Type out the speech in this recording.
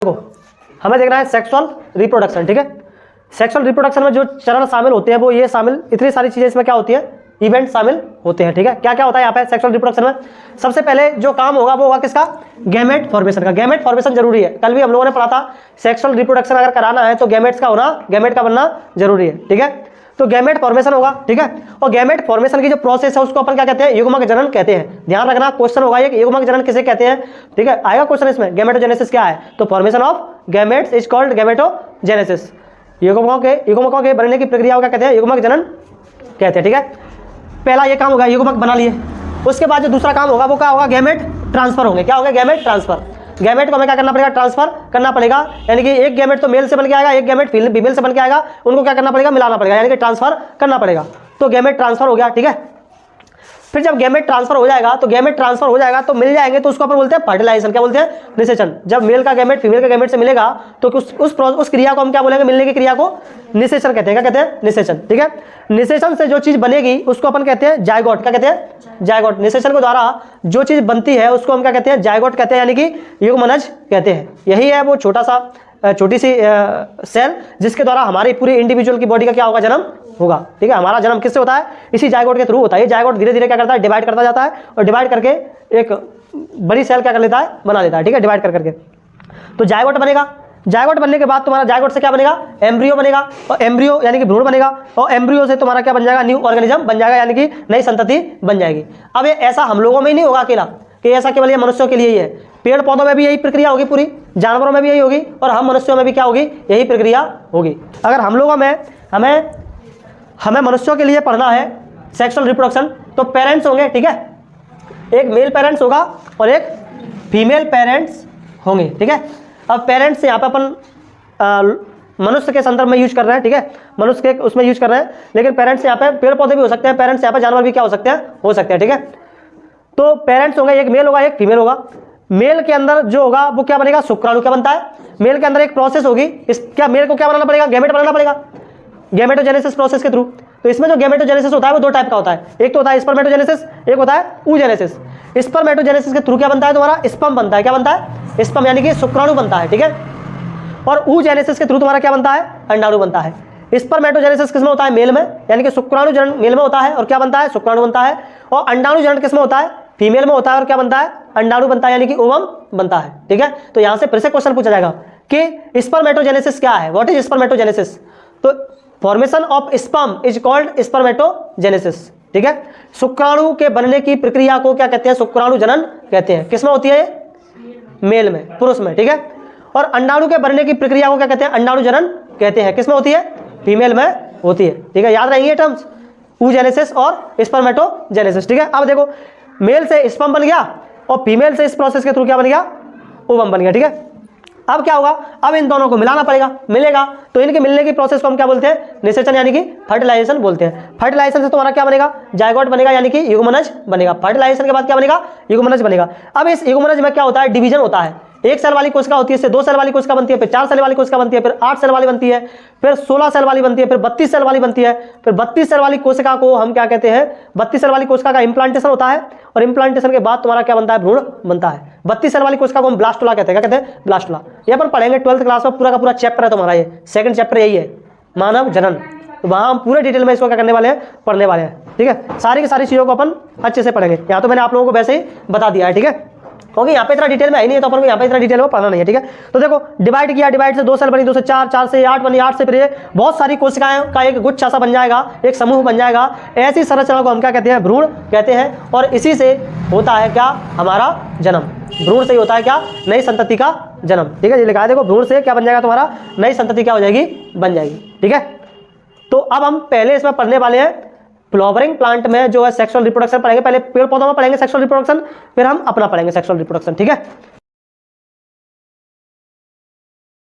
देखो हमें देखना है सेक्सुअल रिप्रोडक्शन, ठीक है। सेक्सुअल रिप्रोडक्शन में जो चरण शामिल होते हैं वो ये शामिल, इतनी सारी चीजें इसमें क्या होती है, इवेंट शामिल होते हैं, ठीक है। क्या क्या होता है यहाँ पे सेक्सुअल रिप्रोडक्शन में? सबसे पहले जो काम होगा वो होगा किसका, गैमेट फॉर्मेशन का। गैमेट फॉर्मेशन जरूरी है, कल भी हम लोगों ने पढ़ा था सेक्सुअल रिप्रोडक्शन अगर कराना है तो गैमेट्स का होना, गैमेट का बनना जरूरी है, ठीक है। तो गैमेट फॉर्मेशन होगा, ठीक है। और गैमेट फॉर्मेशन की जो प्रोसेस है उसको अपन क्या कहते हैं, युग्मक जनन कहते हैं। ध्यान रखना क्वेश्चन होगा ये, युग्मक जनन किसे कहते हैं, ठीक है, आएगा क्वेश्चन इसमें। गैमेटोजेनेसिस क्या है, तो formation of gametes is called gametogenesis. युग्मकों के बनने की प्रक्रिया को क्या कहते हैं, युग्मक जनन कहते हैं, ठीक है। पहला ये काम होगा, युग्मक बना लिए। उसके बाद जो दूसरा काम होगा वो क्या होगा, गैमेट ट्रांसफर होंगे। क्या होगा, गैमेट ट्रांसफर। गैमेट को हमें क्या करना पड़ेगा, ट्रांसफर करना पड़ेगा, यानी कि एक गैमेट तो मेल से बन के आएगा, एक गैमेट फीमेल से बन के आएगा, उनको क्या करना पड़ेगा, मिलाना पड़ेगा, यानी कि ट्रांसफर करना पड़ेगा। तो गैमेट ट्रांसफर हो गया, ठीक है। फिर जब गैमेट ट्रांसफर हो जाएगा तो गैमेट ट्रांसफर हो जाएगा तो मिल जाएंगे, तो उसको अपन बोलते हैं फर्टिलाइजेशन। क्या बोलते हैं, निषेचन। जब मेल का गैमेट फीमेल के गैमेट से मिलेगा तो उस क्रिया को हम क्या बोलेंगे, मिलने की क्रिया को निषेचन कहते हैं। क्या कहते हैं, निषेचन, ठीक है। निषेचन से जो चीज बनेगी उसको अपन कहते हैं जायगोट। क्या कहते हैं, जायगोट। निषेचन के द्वारा जो चीज बनती है उसको हम क्या कहते हैं, जायगोट कहते हैं, यानी कि युग्मनज कहते हैं। यही है वो छोटी सी सेल जिसके द्वारा हमारी पूरी इंडिविजुअल की बॉडी का क्या होगा, जन्म होगा, ठीक है। हमारा जन्म किससे होता है, इसी जायगोट के थ्रू होता है। ये जायगोट धीरे धीरे क्या करता है, डिवाइड करता जाता है और डिवाइड करके एक बड़ी सेल क्या कर लेता है, बना लेता है, ठीक है, डिवाइड कर करके। तो जायगोट बनेगा। जायगोट बनने के बाद तुम्हारा जायगोट से क्या बनेगा, एम्ब्रियो बनेगा, और एम्ब्रियो यानी कि भ्रूण बनेगा, और एम्ब्रियो से तुम्हारा क्या बन जाएगा, न्यू ऑर्गेनिज्म बन जाएगा, यानी कि नई संतति बन जाएगी। अब ये ऐसा हम लोगों में ही नहीं होगा अकेला कि ऐसा केवल ये मनुष्यों के लिए ही है, पेड़ पौधों में भी यही प्रक्रिया होगी, पूरी जानवरों में भी यही होगी, और हम मनुष्यों में भी क्या होगी, यही प्रक्रिया होगी। अगर हम लोगों में हमें मनुष्यों के लिए पढ़ना है सेक्सुअल रिप्रोडक्शन तो पेरेंट्स होंगे, ठीक है। एक मेल पेरेंट्स होगा और एक फीमेल पेरेंट्स होंगे, ठीक है। अब पेरेंट्स यहाँ पे अपन मनुष्य के संदर्भ में यूज कर रहे हैं, ठीक है, मनुष्य के उसमें यूज कर रहे हैं, लेकिन पेरेंट्स यहाँ पे पेड़ पौधे भी हो सकते हैं, पेरेंट्स यहाँ पे जानवर भी क्या हो सकते हैं, ठीक है। तो पेरेंट्स होंगे, एक मेल होगा एक फीमेल होगा। मेल के अंदर जो होगा वो क्या बनेगा, शुक्राणु। क्या बनता है, मेल के अंदर एक प्रोसेस होगी, क्या मेल को क्या बनाना पड़ेगा, गैमेट बनाना पड़ेगा, गैमेटोजेनेसिस प्रोसेस के थ्रू। तो इसमें जो गैमेटोजेनेसिस होता है वो दो टाइप का होता है, एक तो होता है स्पर्मेटोजेनेसिस, एक होता है oogenesis। स्पर्मेटोजेनेसिस के थ्रू क्या बनता है, तुम्हारा स्पर्म बनता है। क्या बनता है, स्पर्म यानी कि शुक्राणु बनता है, ठीक है। और oogenesis के थ्रू तुम्हारा क्या बनता है, अंडाणु बनता है। स्पर्मेटोजेनेसिस किसमें होता है, मेल में, यानी कि शुक्राणु जनन मेल में होता है और क्या बनता है, शुक्राणु बनता है। और अंडाणु जनन किसमें होता है, फीमेल में होता है और क्या बनता है, अंडाणु बनता है, यानी कि ओवम बनता है, ठीक है। तो यहां से फिर से क्वेश्चन पूछा जाएगा कि स्पर्मेटोजेनेसिस क्या है, व्हाट इज स्पर्मेटोजेनेसिस। तो formation of sperm is called spermatogenesis, ठीक है। शुक्राणु के बनने की प्रक्रिया को क्या कहते हैं, शुक्राणु जनन कहते हैं। किसमें होती है, मेल में, पुरुष में, ठीक है। और अंडाणु के बनने की प्रक्रिया को क्या कहते हैं, अंडाणु जनन कहते हैं। किसमें होती है, फीमेल में होती है, ठीक है। याद रहेंगे टर्म्स, oogenesis और स्पर्मेटोजेनेसिस, ठीक है। अब देखो मेल से स्पर्म बन गया और फीमेल से इस प्रोसेस के थ्रू क्या बन गया, ओवम बन गया, ठीक है। अब क्या होगा, अब इन दोनों को मिलाना पड़ेगा, मिलेगा तो इनके मिलने की प्रोसेस को हम क्या बोलते हैं, निषेचन यानी कि फर्टिलाइजेशन बोलते हैं। फर्टिलाइजेशन से तुम्हारा क्या बनेगा, जायगोट बनेगा, यानी कि युग्मनज बनेगा। फर्टिलाइजेशन के बाद क्या बनेगा, युग्मनज बनेगा। अब इस युग्मनज में क्या होता है, डिवीजन होता है। एक सेल वाली कोशिका होती है, इससे 2 सेल वाली कोशिका बनती है, फिर 4 सेल वाली कोशिका बनती है, फिर 8 सेल वाली बनती है, फिर 16 सेल वाली बनती है, फिर 32 सेल वाली बनती है। फिर 32 सेल वाली कोशिका को हम क्या कहते हैं, 32 सेल वाली कोशिका का इम्प्लांटेशन होता है, और इम्प्लांटेशन के बाद तुम्हारा क्या बनता है, भ्रूण बनता है। 32 सेल वाली कोशिका को हम ब्लास्टुला कहते हैं। क्या कहते हैं, ब्लास्टुला। ये अपन पढ़ेंगे 12th क्लास में, पूरा का पूरा चैप्टर है तुम्हारा, ये सेकंड चैप्टर यही है, मानव जनन। तो वहाँ हम पूरे डिटेल में इसको क्या करने वाले हैं, पढ़ने वाले हैं, ठीक है। सारी की सारी चीज़ों को अपन अच्छे से पढ़ेंगे। यहाँ तो मैंने आप लोगों को वैसे ही बता दिया है, ठीक है, क्योंकि यहाँ पे इतना डिटेल में है नहीं है, तो अपन को यहाँ पे इतना डिटेल में पढ़ना नहीं है, ठीक है। तो देखो डिवाइड किया, डिवाइड से 2 सेल बनी, 2 से 4, 4 से 8 बनी, 8 से फिर ये बहुत सारी कोशिकाएं का एक गुच्छा सा बन जाएगा, एक समूह बन जाएगा। ऐसी संरचना को हम क्या कहते हैं, भ्रूण कहते हैं। और इसी से होता है क्या, हमारा जन्म। भ्रूण से ही होता है क्या, नई संतति का जन्म, ठीक है। ये लिखा है देखो, भ्रूण से क्या बन जाएगा, तुम्हारा नई संतति क्या हो जाएगी, बन जाएगी, ठीक है। तो अब हम पहले इसमें पढ़ने वाले हैं फ्लावरिंग प्लांट में जो है सेक्सुअल रिप्रोडक्शन पढ़ेंगे। पहले पेड़ पौधों में पढ़ेंगे सेक्सुअल रिप्रोडक्शन, फिर हम अपना पढ़ेंगे सेक्सुअल रिप्रोडक्शन, ठीक है।